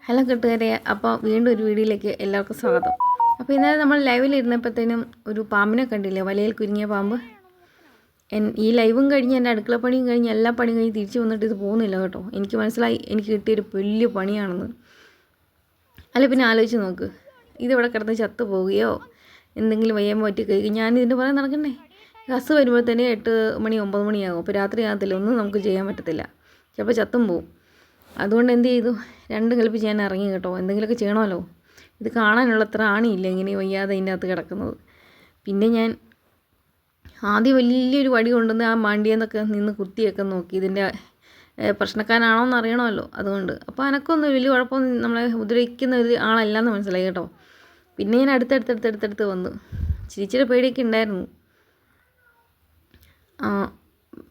Hello കൂട്ടുകാരെ, അപ്പോൾ വീണ്ടും ഒരു വീഡിയോയിലേക്ക് എല്ലാവർക്കും സ്വാഗതം. അപ്പോൾ ഇന്നലെ നമ്മൾ ലൈവിലിരുന്നപ്പോഴത്തേനും ഒരു പാമ്പിനെ കണ്ടില്ലേ, വലയിൽ കുരുങ്ങിയ പാമ്പ്. ഈ ലൈവും കഴിഞ്ഞ് എൻ്റെ അടുക്കളപ്പണിയും കഴിഞ്ഞ് എല്ലാ പണിയും കഴിഞ്ഞ് തിരിച്ച് വന്നിട്ട് ഇത് പോകുന്നില്ല കേട്ടോ. എനിക്ക് മനസ്സിലായി എനിക്ക് കിട്ടിയൊരു വലിയ പണിയാണെന്ന്. അല്ല പിന്നെ ആലോചിച്ച് നോക്ക്, ഇതിവിടെ കിടന്ന് ചത്തു പോവുകയോ എന്തെങ്കിലും വയ്യാൻ പറ്റി കഴിയും, ഞാനിതിൻ്റെ പുറകെ നടക്കണ്ടേ. ബസ് വരുമ്പോഴത്തേന് 8 മണി 9 മണിയാകും. അപ്പോൾ രാത്രി ആകത്തില്ല, ഒന്നും നമുക്ക് ചെയ്യാൻ പറ്റത്തില്ല, ചിലപ്പോൾ ചത്തും പോവും. അതുകൊണ്ട് എന്ത് ചെയ്തു, രണ്ടും കൽപ്പിച്ച് ഞാൻ ഇറങ്ങി കേട്ടോ. എന്തെങ്കിലുമൊക്കെ ചെയ്യണമല്ലോ, ഇത് കാണാനുള്ള അത്ര ആണിയില്ല ഇങ്ങനെ വയ്യാതെ അതിൻ്റെ അകത്ത് കിടക്കുന്നത്. പിന്നെ ഞാൻ ആദ്യം വലിയൊരു വടി കൊണ്ടുവന്ന് ആ മാണ്ടിയെന്നൊക്കെ നിന്ന് കുത്തിയൊക്കെ നോക്കി, ഇതിൻ്റെ പ്രശ്നക്കാരനാണോ എന്ന് അറിയണമല്ലോ, അതുകൊണ്ട്. അപ്പോൾ അനക്കൊന്നും വലിയ കുഴപ്പമൊന്നും നമ്മളെ ഉപദ്രവിക്കുന്ന ഒരു ആളല്ലാന്ന് മനസ്സിലായി കേട്ടോ. പിന്നെ ഞാൻ അടുത്തടുത്ത് വന്നു, ചിരിച്ചിരി പേടിയൊക്കെ ഉണ്ടായിരുന്നു.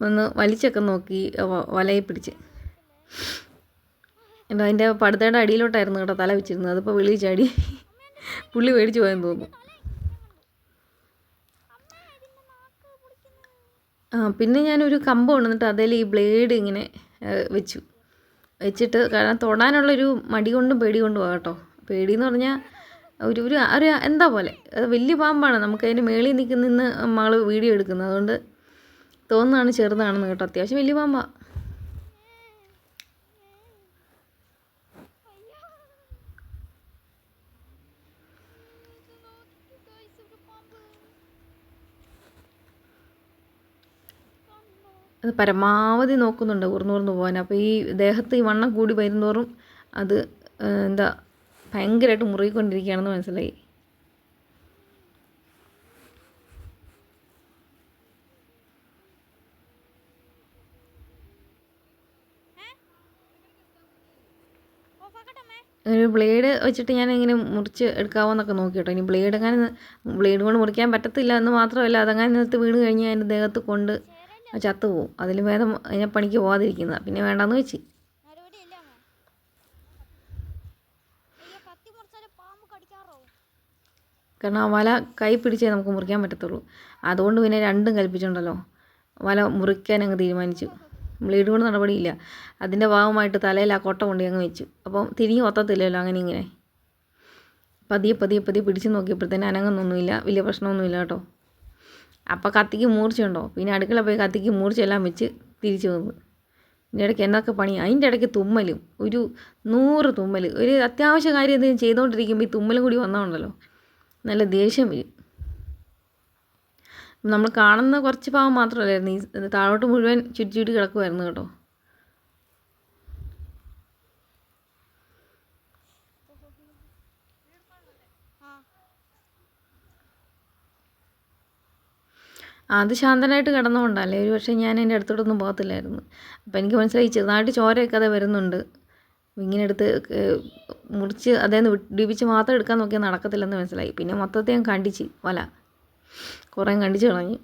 ഒന്ന് വലിച്ചൊക്കെ നോക്കി വലയെ പിടിച്ച്. എന്താ അതിൻ്റെ പടുതയുടെ അടിയിലോട്ടായിരുന്നു കേട്ടോ തല വെച്ചിരുന്നത്. അതിപ്പോൾ വെളിയിൽ ചാടി പുള്ളി മേടിച്ച് പോയെന്ന് തോന്നുന്നു. പിന്നെ ഞാനൊരു കമ്പ് കൊണ്ടുവന്നിട്ട് അതിൽ ഈ ബ്ലേഡ് ഇങ്ങനെ വെച്ചിട്ട്, കാരണം തൊടാനുള്ളൊരു മടി കൊണ്ടും പേടി കൊണ്ടും കേട്ടോ. പേടിയെന്ന് പറഞ്ഞാൽ ഒരു ഒരു എന്താ പോലെ, അത് വലിയ പാമ്പാണ്. നമുക്കതിൻ്റെ മേളിൽ നിന്ന് മകൾ വീഡിയോ എടുക്കുന്നത്, അതുകൊണ്ട് തോന്നുന്നതാണ് ചെറുതാണെന്ന് കേട്ടോ. അത്യാവശ്യം വലിയ പാമ്പാണ്. അത് പരമാവധി നോക്കുന്നുണ്ട് ഊർന്നൂർന്ന് പോകാൻ. അപ്പോൾ ഈ ദേഹത്ത് ഈ വണ്ണം കൂടി വരുന്നതോറും അത് എന്താ ഭയങ്കരമായിട്ട് മുറുകിക്കൊണ്ടിരിക്കുകയാണെന്ന് മനസ്സിലായി. ഒരു ബ്ലേഡ് വെച്ചിട്ട് ഞാൻ ഇങ്ങനെ മുറിച്ച് എടുക്കാവോന്നൊക്കെ നോക്കി കേട്ടോ. ഇനി ബ്ലേഡ് കൊണ്ട് മുറിക്കാൻ പറ്റത്തില്ല എന്ന് മാത്രമല്ല, അതങ്ങനെ നിലത്ത് വീണ് കഴിഞ്ഞാൽ അതിൻ്റെ ദേഹത്ത് കൊണ്ട് ചത്തു പോവും. അതിലും ഭേദം അതിനെ പണിക്ക് പോകാതിരിക്കുന്നത്. പിന്നെ വേണ്ടാന്ന് വെച്ച്. കാരണം ആ വല കൈ പിടിച്ചേ നമുക്ക് മുറിക്കാൻ പറ്റത്തുള്ളൂ. അതുകൊണ്ട് പിന്നെ രണ്ടും കൽപ്പിച്ചുണ്ടല്ലോ വല മുറിക്കാൻ അങ്ങ് തീരുമാനിച്ചു. ബ്ലേഡ് കൊണ്ട് നടപടിയില്ല. അതിൻ്റെ ഭാഗമായിട്ട് തലയിൽ ആ കൊട്ട കൊണ്ട് അങ്ങ് വെച്ചു. അപ്പം തിരിഞ്ഞ് ഒത്തത്തില്ലല്ലോ അങ്ങനെ ഇങ്ങനെ. പതിയെ പിടിച്ച് നോക്കിയപ്പോഴത്തേന് അനങ്ങുന്നൊന്നുമില്ല, വലിയ പ്രശ്നമൊന്നുമില്ല കേട്ടോ. അപ്പോൾ കത്തിക്ക് മൂർച്ചയുണ്ടോ, പിന്നെ അടുക്കള പോയി കത്തിക്ക് മൂർച്ചയെല്ലാം വെച്ച് തിരിച്ചു വന്നു. ഇതിൻ്റെ ഇടയ്ക്ക് എന്നൊക്കെ പണിയാണ്. അതിൻ്റെ ഇടയ്ക്ക് തുമ്മലും, ഒരു 100 തുമ്മൽ. ഒരു അത്യാവശ്യ കാര്യം എന്തെങ്കിലും ചെയ്തുകൊണ്ടിരിക്കുമ്പോൾ ഈ തുമ്മലും കൂടി വന്നതുകൊണ്ടല്ലോ നല്ല ദേഷ്യം വരും. നമ്മൾ കാണുന്ന കുറച്ച് ഭാഗം മാത്രമല്ലായിരുന്നു, ഈ താഴോട്ട് മുഴുവൻ ചുറ്റി കിടക്കുമായിരുന്നു കേട്ടോ. അത് ശാന്തനായിട്ട് കിടന്നുകൊണ്ടല്ലേ, ഒരു പക്ഷേ ഞാൻ എൻ്റെ അടുത്തോട്ടൊന്നും പോകത്തില്ലായിരുന്നു. അപ്പോൾ എനിക്ക് മനസ്സിലായി ചെറുതായിട്ട് ചോരയൊക്കെ അത് വരുന്നുണ്ട്. ഇങ്ങനെ എടുത്ത് മുറിച്ച് അതേന്ന് വിടിപ്പിച്ച് മാത്രം എടുക്കാൻ നോക്കിയാൽ നടക്കത്തില്ലെന്ന് മനസ്സിലായി. പിന്നെ മൊത്തത്തെ ഞാൻ കണ്ടിച്ച് വല കുറേ കണ്ടിച്ച് കളഞ്ഞു.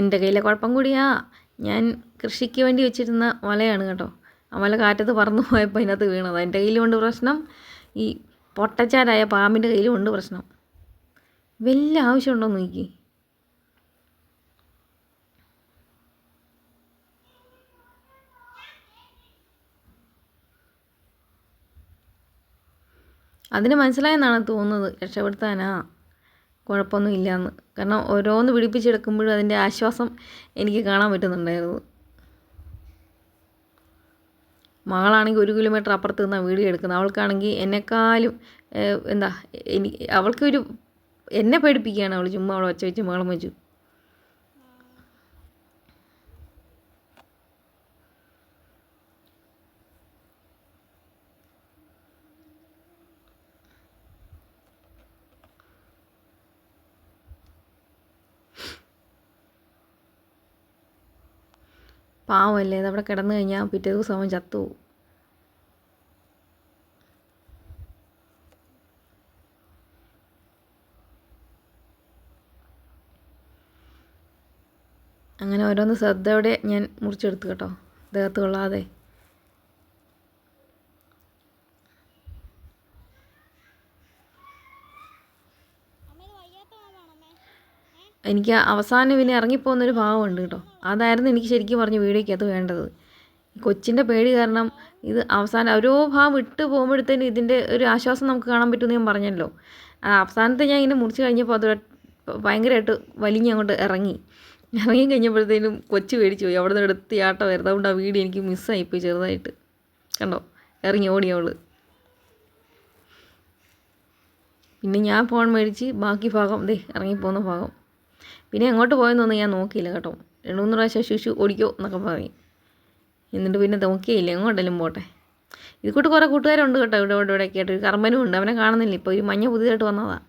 എൻ്റെ കയ്യിലെ കുഴപ്പം കൂടിയാ, ഞാൻ കൃഷിക്ക് വേണ്ടി വെച്ചിരുന്ന വലയാണ് കേട്ടോ. ആ വല കാറ്റത്ത് പറന്നു പോയപ്പോൾ അതിനകത്ത് വീണത്. എൻ്റെ കയ്യിലുമുണ്ട് പ്രശ്നം, ഈ പൊട്ടച്ചാരായ പാമ്പിൻ്റെ കയ്യിലുമുണ്ട് പ്രശ്നം. വലിയ ആവശ്യമുണ്ടോ നോക്കി. അതിന് മനസ്സിലായെന്നാണ് തോന്നുന്നത്, രക്ഷപ്പെടുത്താനാ കുഴപ്പമൊന്നും ഇല്ലയെന്ന്. കാരണം ഓരോന്ന് പിടിപ്പിച്ചെടുക്കുമ്പോഴും അതിൻ്റെ ആശ്വാസം എനിക്ക് കാണാൻ പറ്റുന്നുണ്ടായിരുന്നു. മകളാണെങ്കിൽ 1 കിലോമീറ്റർ അപ്പുറത്ത് നിന്നാണ് വീഡിയോ എടുക്കുന്നത്. അവൾക്കാണെങ്കിൽ എന്നെക്കാളും എന്താ അവൾക്കൊരു എന്നെ പേടിപ്പിക്കുകയാണ് അവൾ. ചുമ്മാ അവൾ ഒച്ച വെച്ച് മകളും വെച്ചു. പാവമല്ലേ, അതവിടെ കിടന്നു കഴിഞ്ഞാൽ പിറ്റേ ദിവസം അവൻ ചത്തുപോകും. അങ്ങനെ ഓരോന്ന് ശ്രദ്ധയോടെ ഞാൻ മുറിച്ചെടുത്തു കേട്ടോ, ദേഹത്ത് കൊള്ളാതെ. എനിക്ക് അവസാനം പിന്നെ ഇറങ്ങിപ്പോകുന്നൊരു ഭാഗമുണ്ട് കേട്ടോ. അതായിരുന്നു എനിക്ക് ശരിക്കും പറഞ്ഞ് വീഡിയോയ്ക്കകത്ത് വേണ്ടത്. ഈ കൊച്ചിൻ്റെ പേടി കാരണം ഇത് അവസാനം ഓരോ ഭാഗം വിട്ട് പോകുമ്പോഴത്തേനും ഇതിൻ്റെ ഒരു ആശ്വാസം നമുക്ക് കാണാൻ പറ്റുമെന്ന് ഞാൻ പറഞ്ഞല്ലോ. അവസാനത്തെ ഞാൻ ഇങ്ങനെ മുറിച്ച് കഴിഞ്ഞപ്പോൾ അത് ഭയങ്കരമായിട്ട് വലിഞ്ഞ് അങ്ങോട്ട് ഇറങ്ങി കഴിഞ്ഞപ്പോഴത്തേനും കൊച്ചു പേടിച്ചു പോയി. അവിടെ നിന്ന് എടുത്ത് ആട്ടം വരുന്നത്. അതുകൊണ്ട് ആ വീഡിയോ എനിക്ക് മിസ്സായിപ്പോയി ചെറുതായിട്ട്. കണ്ടോ, ഇറങ്ങി ഓടി അവൾ. പിന്നെ ഞാൻ ഫോൺ മേടിച്ച് ബാക്കി ഭാഗം ഇറങ്ങിപ്പോകുന്ന ഭാഗം. പിന്നെ എങ്ങോട്ട് പോയെന്നൊന്നും ഞാൻ നോക്കിയില്ല കേട്ടോ. 2-3 പ്രാവശ്യം ശുശു ഓടിക്കോ എന്നൊക്കെ പറയും. എന്നിട്ട് പിന്നെ നോക്കിയില്ല, എങ്ങോട്ടെങ്കിലും പോട്ടെ. ഇത് കൂട്ട് കുറേ കൂട്ടുകാരുണ്ട് കേട്ടോ ഇവിടെയൊക്കെ ആയിട്ട്. ഒരു കർമ്മനും ഉണ്ട്, അവനെ കാണുന്നില്ല ഇപ്പോൾ. ഒരു മഞ്ഞ പുതിയതായിട്ട് വന്നതാണ്.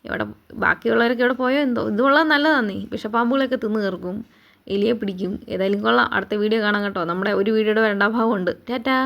ഇവിടെ ബാക്കിയുള്ളവരൊക്കെ ഇവിടെ പോയോ എന്തോ. ഇത് കൊള്ളാൻ നല്ലതാന്നേ. വിഷപ്പാമ്പുകളൊക്കെ തിന്ന് കയർക്കും, എലിയെ പിടിക്കും. ഏതായാലും കൊള്ളാം. അടുത്ത വീഡിയോ കാണാം കേട്ടോ. നമ്മുടെ ഒരു വീഡിയോയുടെ 2ാം ഭാഗമുണ്ട്. ടാറ്റാ.